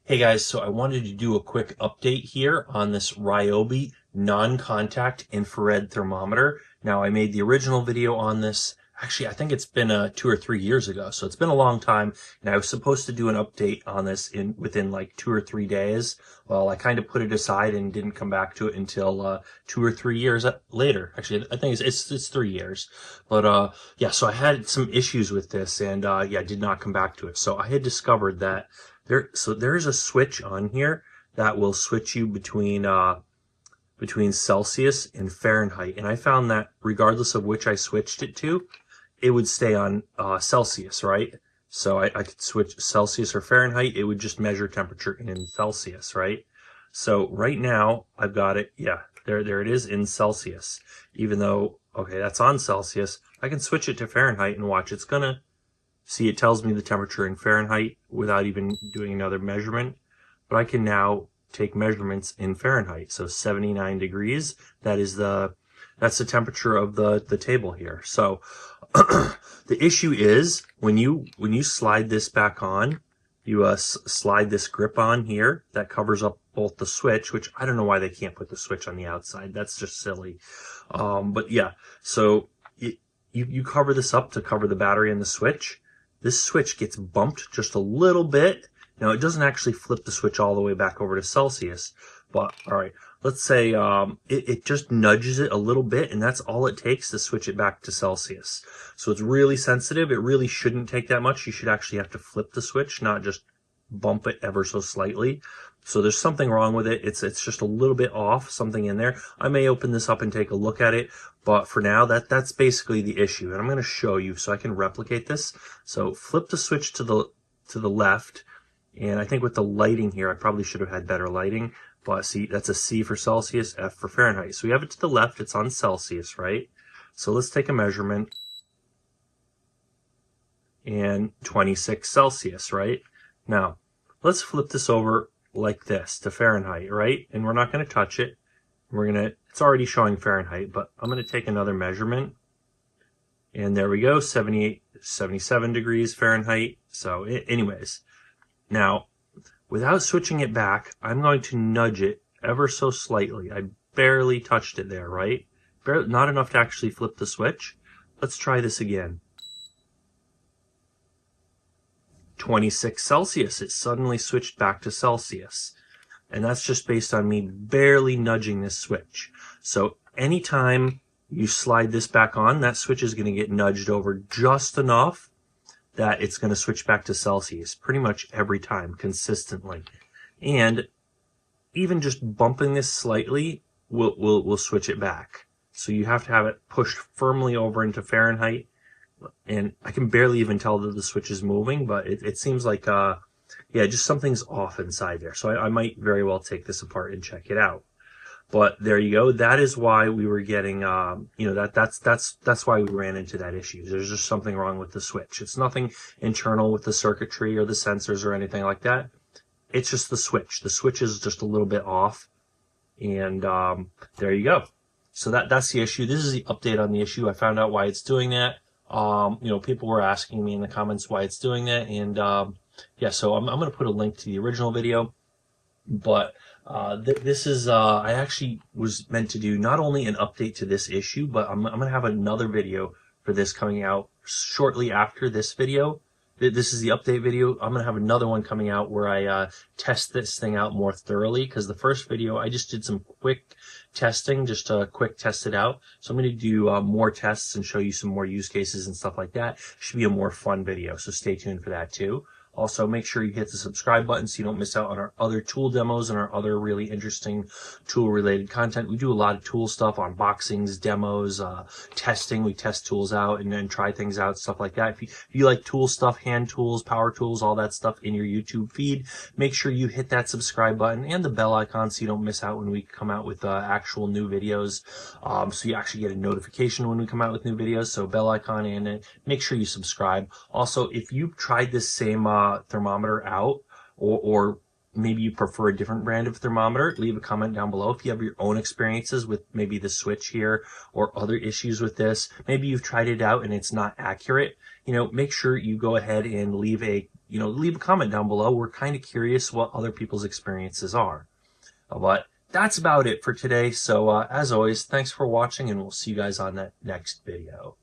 Hey guys, so I wanted to do a quick update here on this Ryobi non-contact infrared thermometer. Now, I made the original video on this. Actually, I think it's been 2 or 3 years ago, so it's been a long time. And I was supposed to do an update on this within like 2 or 3 days. Well, I kind of put it aside and didn't come back to it until 2 or 3 years later. Actually, I think it's 3 years. But yeah, so I had some issues with this, and yeah, I did not come back to it. So I had discovered that there is a switch on here that will switch you between Celsius and Fahrenheit, and I found that regardless of which I switched it to, it would stay on Celsius, right? So I could switch Celsius or Fahrenheit. It would just measure temperature in Celsius, right? So right now I've got it. Yeah, there it is in Celsius. Even though, okay, that's on Celsius, I can switch it to Fahrenheit and watch. It's gonna see, it tells me the temperature in Fahrenheit without even doing another measurement. But I can now take measurements in Fahrenheit. So 79 degrees, that's the temperature of the table here. So the issue is when you slide this back on, you slide this grip on here that covers up both the switch, which I don't know why they can't put the switch on the outside. That's just silly. But yeah, so you cover this up to cover the battery and the switch. This switch gets bumped just a little bit. Now, it doesn't actually flip the switch all the way back over to Celsius, but all right, let's say it just nudges it a little bit, and that's all it takes to switch it back to Celsius. So it's really sensitive. It really shouldn't take that much. You should actually have to flip the switch, not just bump it ever so slightly. So there's something wrong with it. It's just a little bit off, something in there. I may open this up and take a look at it, but for now, that's basically the issue. And I'm going to show you so I can replicate this. So flip the switch to the left. And I think with the lighting here, I probably should have had better lighting. But see, that's a C for Celsius, F for Fahrenheit. So we have it to the left. It's on Celsius, right? So let's take a measurement. And 26 Celsius, right? Now, let's flip this over like this to Fahrenheit, right? And we're not going to touch it. It's already showing Fahrenheit, but I'm going to take another measurement. And there we go, 77 degrees Fahrenheit. So anyways, now, without switching it back, I'm going to nudge it ever so slightly. I barely touched it there, right? Not enough to actually flip the switch. Let's try this again. 26 Celsius. It suddenly switched back to Celsius. And that's just based on me barely nudging this switch. So anytime you slide this back on, that switch is going to get nudged over just enough that it's going to switch back to Celsius pretty much every time, consistently. And even just bumping this slightly will switch it back. So you have to have it pushed firmly over into Fahrenheit. And I can barely even tell that the switch is moving, but it seems like, yeah, just something's off inside there. So I might very well take this apart and check it out. But there you go. That is why we were getting, that's why we ran into that issue. There's just something wrong with the switch. It's nothing internal with the circuitry or the sensors or anything like that. It's just the switch. The switch is just a little bit off. And there you go. So that's the issue. This is the update on the issue. I found out why it's doing that. People were asking me in the comments why it's doing that. And yeah, so I'm going to put a link to the original video. But this is, I actually was meant to do not only an update to this issue, but I'm going to have another video for this coming out shortly after this video. This is the update video. I'm going to have another one coming out where I test this thing out more thoroughly, because the first video I just did some quick testing, just to quick test it out. So I'm going to do more tests and show you some more use cases and stuff like that. Should be a more fun video, so stay tuned for that too. Also, make sure you hit the subscribe button so you don't miss out on our other tool demos and our other really interesting tool-related content. We do a lot of tool stuff, unboxings, demos, testing. We test tools out and then try things out, stuff like that. If you like tool stuff, hand tools, power tools, all that stuff in your YouTube feed, make sure you hit that subscribe button and the bell icon so you don't miss out when we come out with actual new videos. So you actually get a notification when we come out with new videos. So bell icon, and make sure you subscribe. Also, if you've tried this same thermometer out, or maybe you prefer a different brand of thermometer, leave a comment down below. If you have your own experiences with maybe the switch here or other issues with this, maybe you've tried it out and it's not accurate, make sure you go ahead and leave a leave a comment down below. We're kind of curious what other people's experiences are. But that's about it for today. So as always, thanks for watching, and we'll see you guys on that next video.